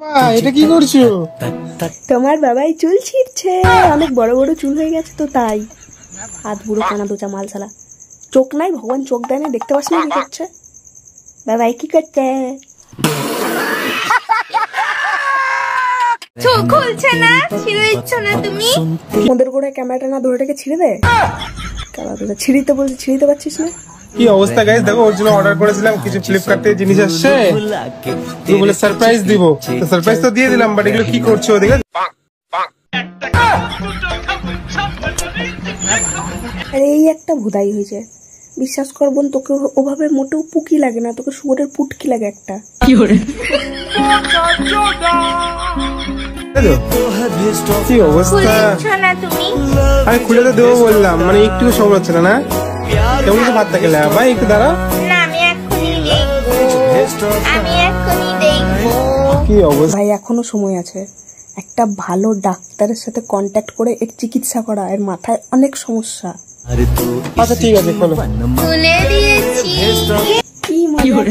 বাবা এটা কি করছো? তোমার বাবাই চুল ছিঁড়ছে, অনেক বড় বড় চুল হয়ে গেছে তো তাই। হাত বুড়ো কানা দোচা মালসালা, চোখ নাই, ভগবান চোখ দেয় না, দেখতে পাচ্ছ না কি করছে বাবাই, কি করছে? চোখ খুলছে না, ছিঁড়ে দিচ্ছ না তুমি? ওদের করে ক্যামেরাটা না ধরেটাকে ছিঁড়ে দে, কালা দোচা ছিঁড়িতে বলছে, ছিঁড়িতে পারছিস না? কি অবস্থা গাইস, দেখো ওর জন্য অর্ডার করেছিলাম কিছু, ফ্লিপকার্ট থেকে জিনিস আসছে, তুই বলে সারপ্রাইজ দিব, তো সারপ্রাইজ তো দিয়ে দিলাম, বাট এগুলো কি করছো ওদিকে? আরে এই একটা ভুদাই হয়েছে, বিশ্বাস কর বোন, তোকে ওভাবে মোটেও পুকি লাগে না, তোকে শুয়োরের পুটকি লাগে একটা। কি অবস্থা, আরে খুলে তো দেবো বললাম, মানে একটু সময় হচ্ছে না, কেমন তো ভাতটা খেলে ভাই, একটু দাঁড়া। কি অবস্থা ভাই, এখনো সময় আছে, একটা ভালো ডাক্তারের সাথে কন্ট্যাক্ট করে এর চিকিৎসা করা, এর মাথায় অনেক সমস্যা। আচ্ছা ঠিক আছে, খোলো। খুলে দিয়েছি। কি মজা,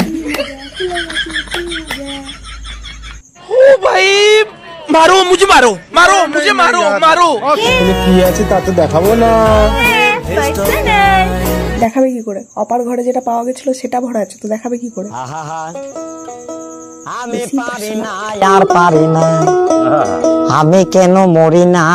ओ भाई मारो मुझे, मारो मारो मुझे, मारो मारो। কি আছে তা তো দেখাবো না। দেখাবে কি করে? অপার ঘরে যেটা পাওয়া গেছিল সেটা ভরা আছে, তো দেখাবে কি করে? আমি পারি না, আর পারি না, আমি কেন মরি না।